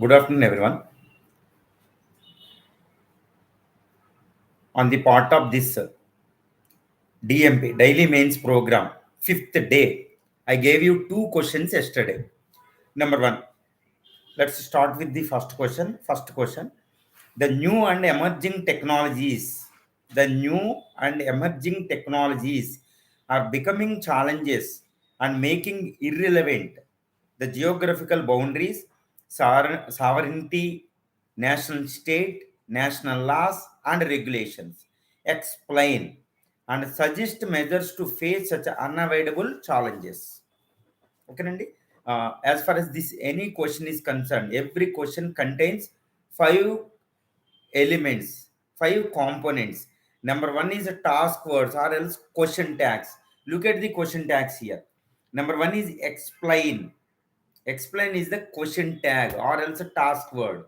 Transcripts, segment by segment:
Good afternoon, everyone. On the part of this DMP, Daily Mains Program, 5th day, I gave you 2 questions yesterday. Number 1, let's start with the first question. First question, the new and emerging technologies, are becoming challenges and making irrelevant the geographical boundaries, sovereignty, national state, national laws and regulations. Explain and suggest measures to face such unavoidable challenges. Okay, Nandi? As far as this any question is concerned, every question contains 5 elements, 5 components. Number 1 is a task words or else question tags. Look at the question tags here. Number 1 is explain. Explain is the question tag or else a task word.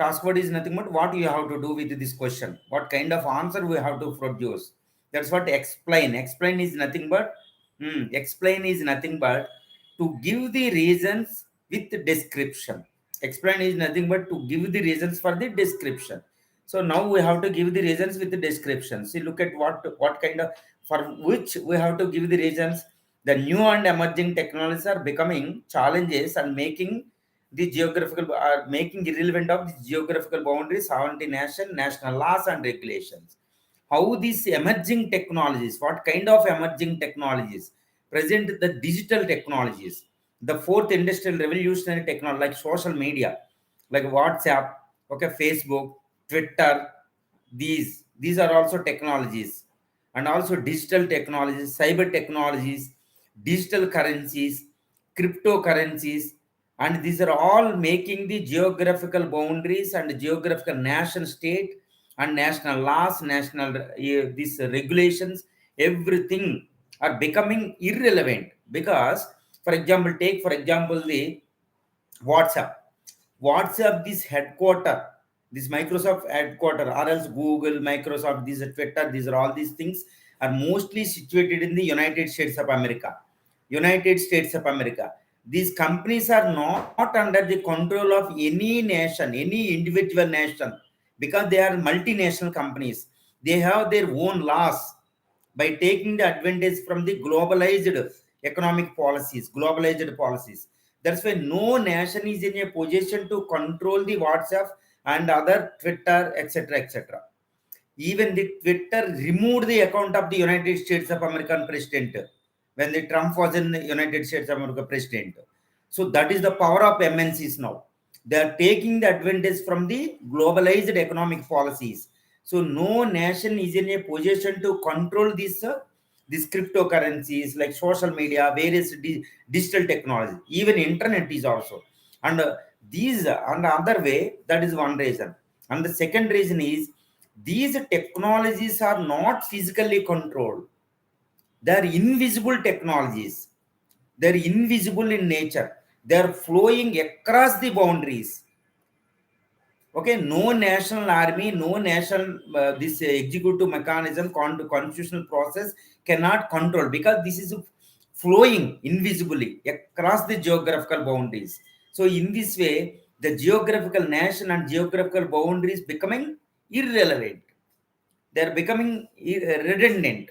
Task word is nothing but what you have to do with this question, what kind of answer we have to produce. That's what explain. Explain is nothing but to give the reasons with description. Explain is nothing but to give the reasons for the description. So now we have to give the reasons with the description. See, look at what kind of, for which we have to give the reasons. The new and emerging technologies are becoming challenges and making the geographical are making irrelevant of the geographical boundaries, sovereignty, national laws and regulations. How these emerging technologies, what kind of emerging technologies? Present the digital technologies, the fourth industrial revolutionary technology like social media, like WhatsApp, okay, Facebook, Twitter. These are also technologies, and also digital technologies, cyber technologies, digital currencies, cryptocurrencies, and these are all making the geographical boundaries and geographical nation state and national laws, national these regulations, everything are becoming irrelevant. Because, for example, take for example the WhatsApp. WhatsApp, this headquarter, this Microsoft headquarter, or else Google, Microsoft, this Twitter, these are all these things are mostly situated in the United States of America. United States of America. These companies are not under the control of any nation, any individual nation, because they are multinational companies. They have their own laws by taking the advantage from the globalized economic policies, globalized policies. That's why no nation is in a position to control the WhatsApp and other Twitter, etc., etc. Even the Twitter removed the account of the United States of American president when the Trump was in the United States of America president. So that is the power of MNCs now. They are taking the advantage from the globalized economic policies. So no nation is in a position to control these cryptocurrencies like social media, various digital technology, even internet is also. And these and the other way, that is one reason. And the second reason is these technologies are not physically controlled. They are invisible technologies. They are invisible in nature. They are flowing across the boundaries. Okay, no national army, no national this executive mechanism, constitutional process cannot control, because this is flowing invisibly across the geographical boundaries. So in this way, the geographical nation and geographical boundaries becoming irrelevant. They are becoming redundant,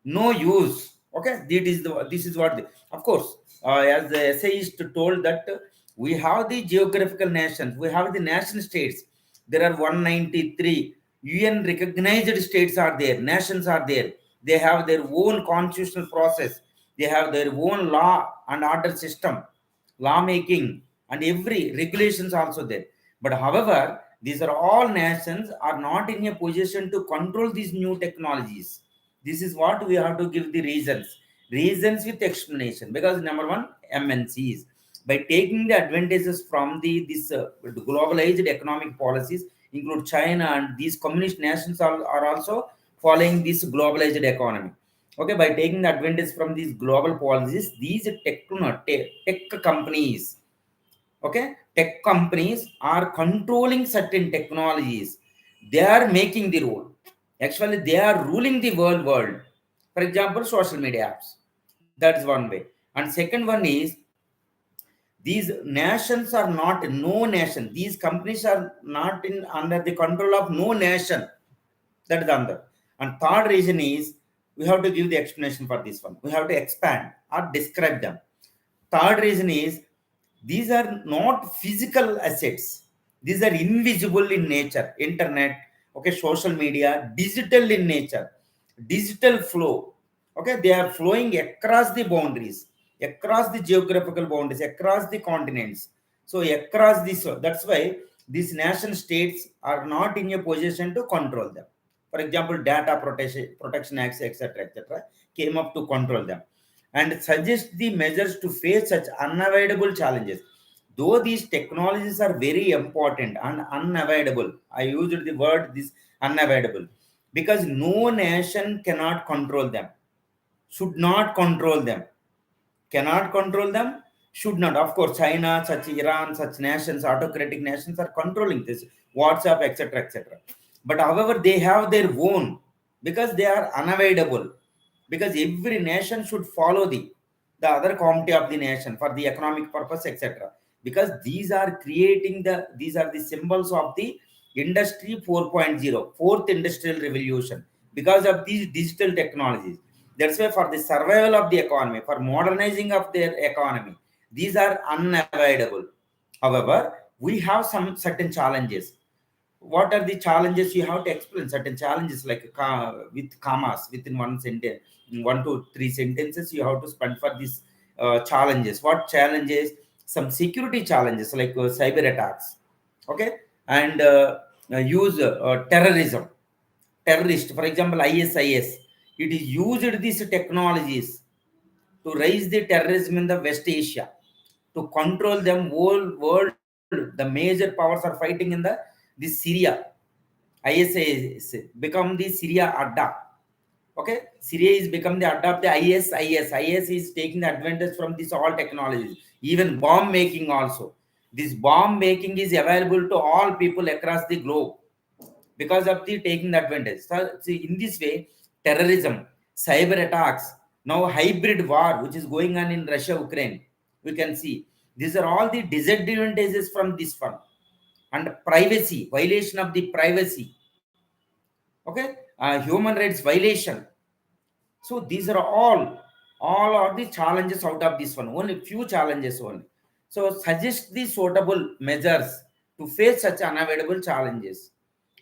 no use. Okay, this is what of course, as the essayist told that we have the geographical nations, we have the nation states. There are 193 UN recognized states are there, nations are there. They have their own constitutional process, they have their own law and order system, lawmaking, and every regulations also there. But however, these are all nations are not in a position to control these new technologies. This is what we have to give the reasons with explanation. Because number one, MNCs, by taking the advantages from the this globalized economic policies, include China, and these communist nations are also following this globalized economy. Okay, by taking the advantage from these global policies, these tech companies, okay, tech companies are controlling certain technologies. They are making the rule. Actually, they are ruling the world. For example, social media apps. That is one way. And second one is These nations are not no nation. These companies are not in under the control of no nation. That is the other. And third reason is we have to give the explanation for this one. We have to expand or describe them. Third reason is these are not physical assets. These are invisible in nature. Internet, okay, social media, digital in nature, digital flow. Okay, they are flowing across the boundaries, across the geographical boundaries, across the continents. So across this, that's why these nation states are not in a position to control them. For example, data protection acts, etc., came up to control them and suggest the measures to face such unavoidable challenges. Though these technologies are very important and unavoidable, I used the word this unavoidable because no nation cannot control them, should not control them, cannot control them, should not. Of course, China, such Iran, such nations, autocratic nations are controlling this, WhatsApp, etc., etc. But however, they have their own because they are unavoidable. Because every nation should follow the other community of the nation for the economic purpose, etc. Because these are the symbols of the industry 4.0, fourth industrial revolution. Because of these digital technologies, that's why for the survival of the economy, for modernizing of their economy, these are unavoidable. However, we have some certain challenges. What are the challenges? You have to explain certain challenges like with commas within one sentence, 1 to 3 sentences. You have to spend for these challenges. What challenges? Some security challenges like cyber attacks, okay, and use terrorism, terrorist. For example, ISIS. It is used these technologies to raise the terrorism in the West Asia, to control them whole world. The major powers are fighting in the this Syria. ISIS become the Syria Adda. Okay, Syria is become the Adda of the ISIS. IS is taking the advantage from this all technologies, even bomb making also. This bomb making is available to all people across the globe because of the taking the advantage. So see, in this way, terrorism, cyber attacks, now hybrid war, which is going on in Russia, Ukraine, we can see these are all the disadvantages from this one. And privacy, violation of the privacy, okay, human rights violation. So these are all are the challenges out of this one. Only few challenges only. So suggest the suitable measures to face such unavoidable challenges.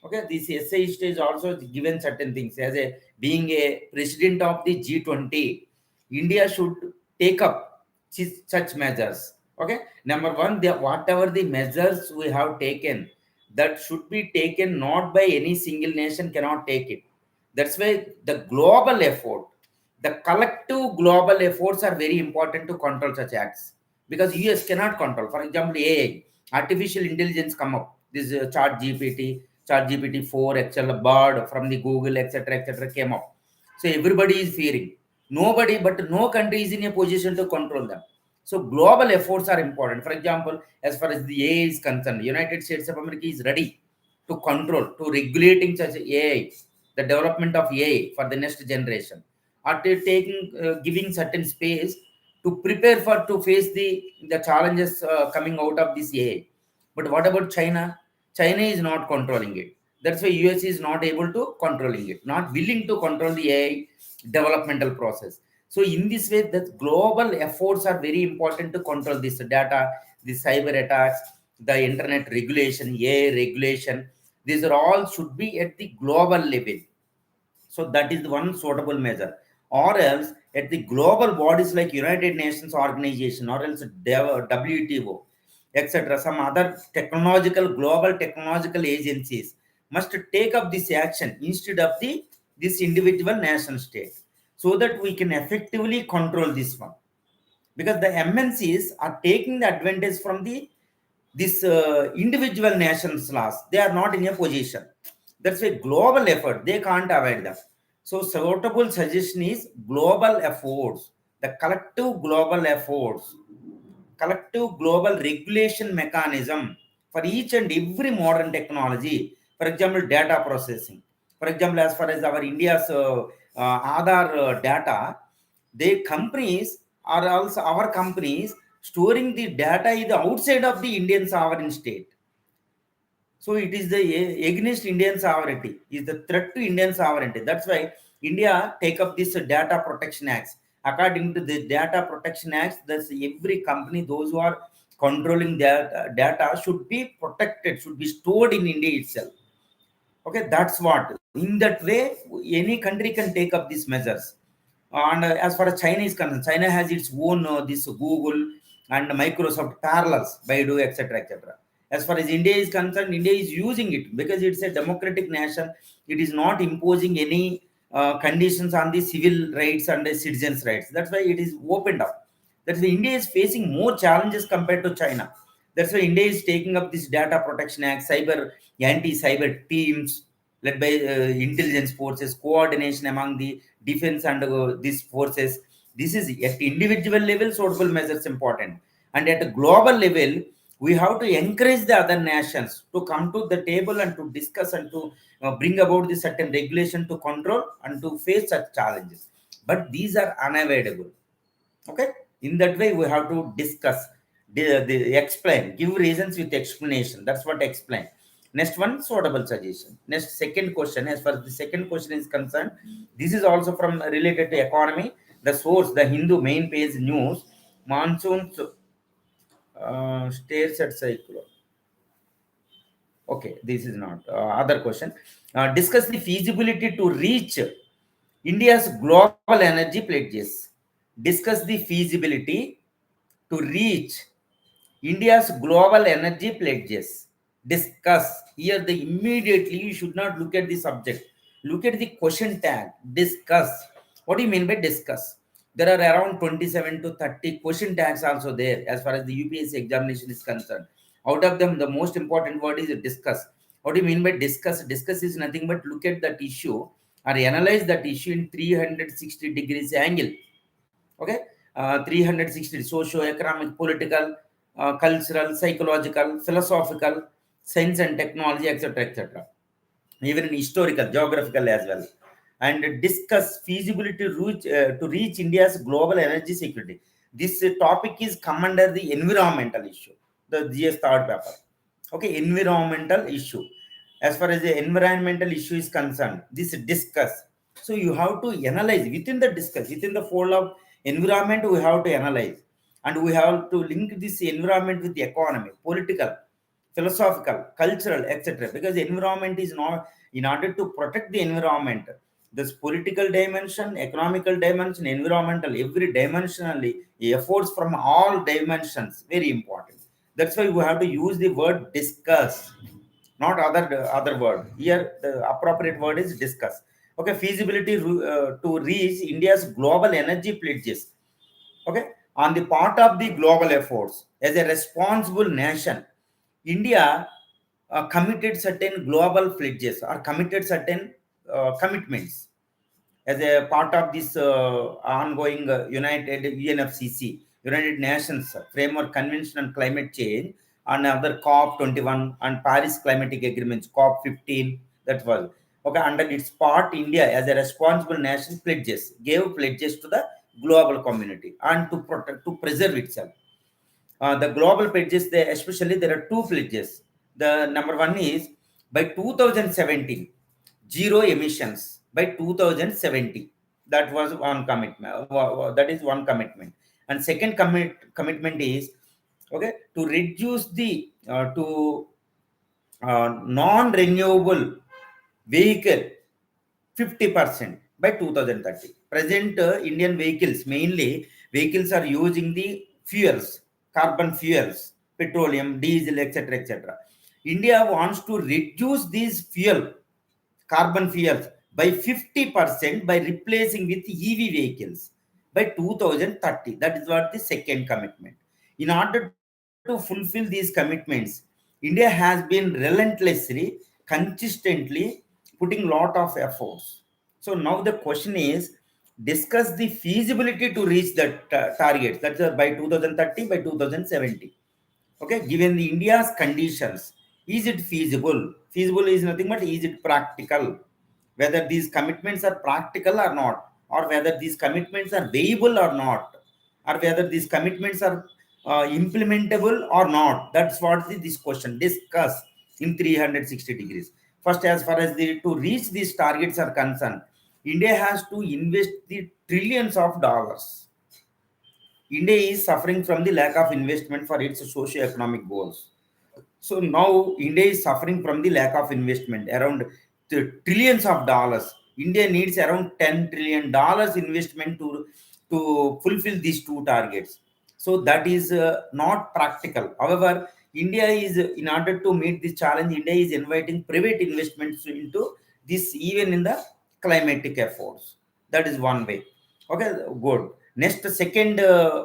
Okay, this essay is also given certain things as a being a president of the G20. India should take up such measures. Okay, number one, whatever the measures we have taken, that should be taken not by any single nation, cannot take it. That's why the global effort, the collective global efforts are very important to control such acts because US cannot control. For example, AI, artificial intelligence come up. This Chat GPT 4, Excel, Bard from the Google, etc., came up. So everybody is fearing. Nobody, but no country is in a position to control them. So global efforts are important. For example, as far as the AI is concerned, United States of America is ready to control, to regulating such AI, the development of AI for the next generation, or taking, giving certain space to prepare for to face the challenges coming out of this AI. But what about China? China is not controlling it. That's why US is not able to controlling it, not willing to control the AI developmental process. So in this way, the global efforts are very important to control this data, the cyber attacks, the internet regulation, AI regulation. These are all should be at the global level. So that is one suitable measure. Or else at the global bodies like United Nations Organization, or else WTO, etc., some other global technological agencies must take up this action instead of this individual nation state, so that we can effectively control this one. Because the MNCs are taking the advantage from this individual nations laws. They are not in a position. That's a global effort. They can't avoid them. So suitable suggestion is global efforts, the collective global regulation mechanism for each and every modern technology. For example, data processing. For example, as far as our India's Aadhaar data, they companies are also our companies storing the data is outside of the Indian sovereign state. So it is the against Indian sovereignty, is the threat to Indian sovereignty. That's why India take up this data protection acts. According to the data protection acts, that's every company, those who are controlling their data should be protected, should be stored in India itself. Okay, that's what. In that way, any country can take up these measures. And as far as China is concerned, China has its own this Google and Microsoft parallels, Baidu, etc., etc. As far as India is concerned, India is using it because it's a democratic nation. It is not imposing any conditions on the civil rights and the citizens' rights. That's why it is opened up. That's why India is facing more challenges compared to China. That's why India is taking up this data protection act, cyber anti-cyber teams led by intelligence forces, coordination among the defense and these forces. This is at individual level, suitable measures important, and at a global level, we have to encourage the other nations to come to the table and to discuss and to bring about the certain regulation to control and to face such challenges. But these are unavoidable. Okay, in that way we have to discuss, the explain, give reasons with explanation. That's what explain. Next one, suitable suggestion. Next, second question. As far as the second question is concerned, this is also from related to economy. The source, the Hindu main page news. Monsoons stares at cyclone. Okay, this is not other question. Discuss the feasibility to reach India's global energy pledges. Discuss the feasibility to reach India's global energy pledges. Discuss. Here, the immediately you should not look at the subject. Look at the question tag. Discuss. What do you mean by discuss? There are around 27 to 30 question tags also there as far as the UPSC examination is concerned. Out of them, the most important word is discuss. What do you mean by discuss? Discuss is nothing but look at that issue or analyze that issue in 360 degrees angle. Okay, 360, socio-economic, political, cultural, psychological, philosophical, science and technology, etc., etc., even in historical, geographical as well. And discuss feasibility to reach India's global energy security. This topic is come under the environmental issue, the GS third paper. Okay, environmental issue. As far as the environmental issue is concerned, this discuss. So you have to analyze within the discuss, within the fold of environment, we have to analyze, and we have to link this environment with the economy, political, philosophical, cultural, etc. Because the environment is not, in order to protect the environment, this political dimension, economical dimension, environmental, every dimensionally, efforts from all dimensions, very important. That's why we have to use the word discuss, not other word. Here, the appropriate word is discuss. Okay, feasibility to reach India's global energy pledges. Okay, on the part of the global efforts, as a responsible nation, India committed certain global pledges or committed certain commitments as a part of this ongoing United UNFCC, United Nations Framework Convention on Climate Change, and other COP21 and Paris Climatic Agreements, COP15. That was okay. Under its part, India, as a responsible nation, gave pledges to the global community and to protect, to preserve itself. The global pledges, especially there are two pledges. The number one is by 2017, zero emissions by 2070. That was one commitment. That is one commitment. And second commitment is okay to reduce the to non-renewable vehicle 50% by 2030. Present Indian vehicles, mainly vehicles are using the fuels, carbon fuels, petroleum, diesel, etc., etc. India wants to reduce these carbon fuels by 50% by replacing with EV vehicles by 2030. That is what the second commitment. In order to fulfill these commitments, India has been relentlessly, consistently putting lot of efforts. So now the question is, discuss the feasibility to reach that target. That's by 2030, by 2070. Okay, given the India's conditions, is it feasible? Feasible is nothing but is it practical? Whether these commitments are practical or not, or whether these commitments are viable or not, or whether these commitments are implementable or not? That's what this question discuss in 360 degrees. First, as far as to reach these targets are concerned, India has to invest the trillions of dollars. India is suffering from the lack of investment for its socio-economic goals. So now India is suffering from the lack of investment around trillions of dollars. India needs around $10 trillion investment to fulfill these two targets. So that is not practical. However, India is in order to meet this challenge, India is inviting private investments into this even in the climatic efforts. That is one way. Okay, good. Next, second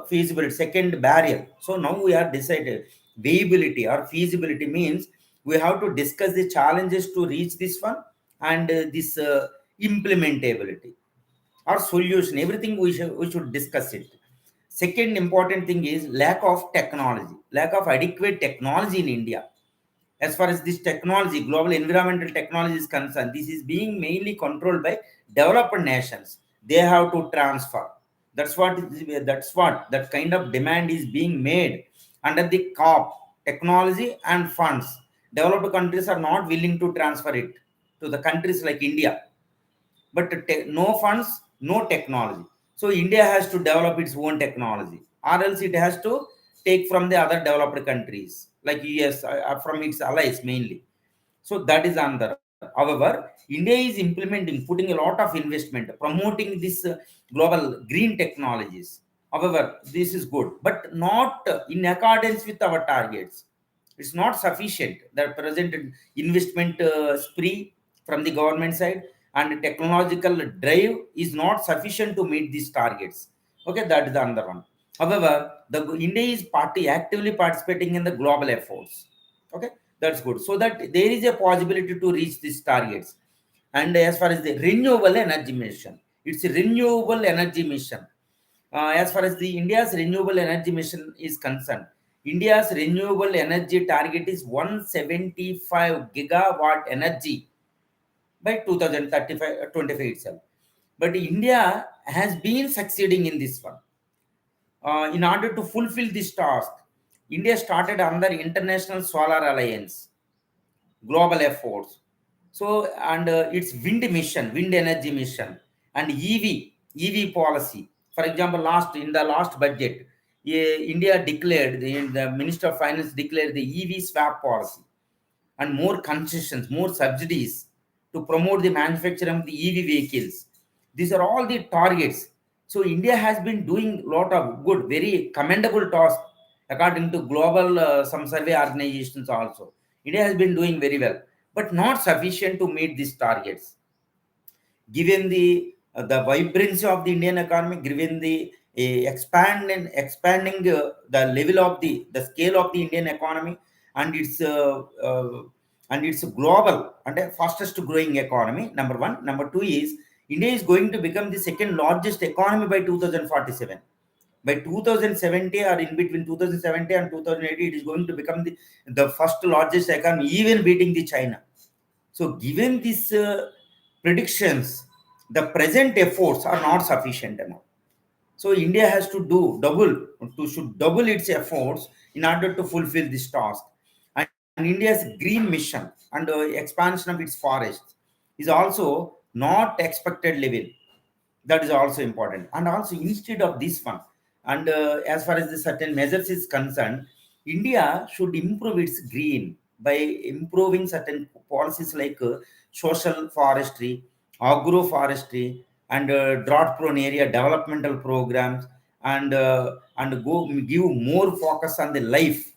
feasibility, second barrier. So now we are decided viability or feasibility means we have to discuss the challenges to reach this one and this implementability or solution. Everything we should discuss it. Second important thing is lack of technology, lack of adequate technology in India. As far as this technology, global environmental technology is concerned, this is being mainly controlled by developed nations. They have to transfer. That's what that kind of demand is being made under the COP technology and funds. Developed countries are not willing to transfer it to the countries like India, but no funds, no technology. So India has to develop its own technology, or else it has to take from the other developed countries like US, from its allies mainly. So that is another. However, India is implementing, putting a lot of investment, promoting this global green technologies. However, this is good, but not in accordance with our targets. It's not sufficient. The present investment spree from the government side and technological drive is not sufficient to meet these targets. Okay, that is the other one. However, the India is actively participating in the global efforts. Okay, that's good. So that there is a possibility to reach these targets. And as far as the renewable energy mission, it's a renewable energy mission. As far as the India's renewable energy mission is concerned, India's renewable energy target is 175 gigawatt energy by 2035 25 itself. But India has been succeeding in this one. In order to fulfill this task, India started under International Solar Alliance global efforts. So, and its wind energy mission, and EV policy. For example, last budget, India declared, the Minister of Finance declared the EV swap policy and more concessions, more subsidies to promote the manufacturing of the EV vehicles. These are all the targets. So India has been doing a lot of good, very commendable task according to global some survey organizations also. India has been doing very well, but not sufficient to meet these targets given the vibrancy of the Indian economy, given the expanding the level of the scale of the Indian economy, and it's global and the fastest growing economy. Number one. Number two is India is going to become the second largest economy by 2047. By 2070, or in between 2070 and 2080, it is going to become the first largest economy, even beating the China. So, given these predictions, the present efforts are not sufficient enough. So, India has to should double its efforts in order to fulfill this task. And India's green mission and expansion of its forests is also not expected level. That is also important. And also, instead of this one, and as far as the certain measures is concerned, India should improve its green by improving certain policies like social forestry, agroforestry, and drought prone area developmental programs, and go give more focus on the life.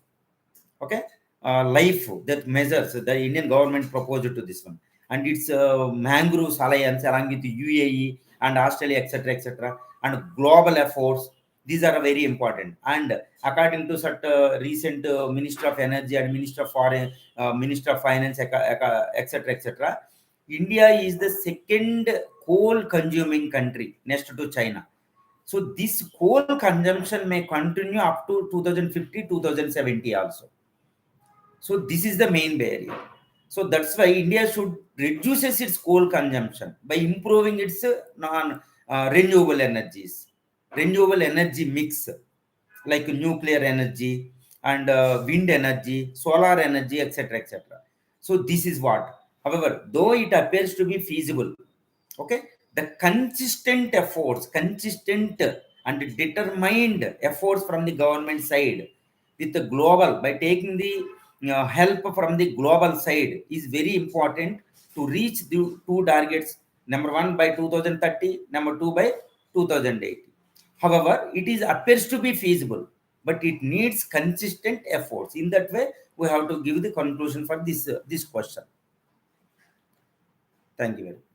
Okay, life that measures the Indian government proposed to this one, and its mangroves alliance along with the UAE and Australia, etc., and global efforts. These are very important. And according to such recent Minister of Energy and Minister of Finance, etc., India is the second coal consuming country next to China. So this coal consumption may continue up to 2050 2070 also. So this is the main barrier. So that's why India should reduces its coal consumption by improving its non renewable energies, renewable energy mix. like nuclear energy and wind energy, solar energy, etc., etc. So this is what. However, though it appears to be feasible, okay, the consistent and determined efforts from the government side with the global, by taking the help from the global side, is very important to reach the two targets: number one by 2030, number two by 2080. However, it is appears to be feasible, but it needs consistent efforts. In that way, we have to give the conclusion for this question. Thank you very much.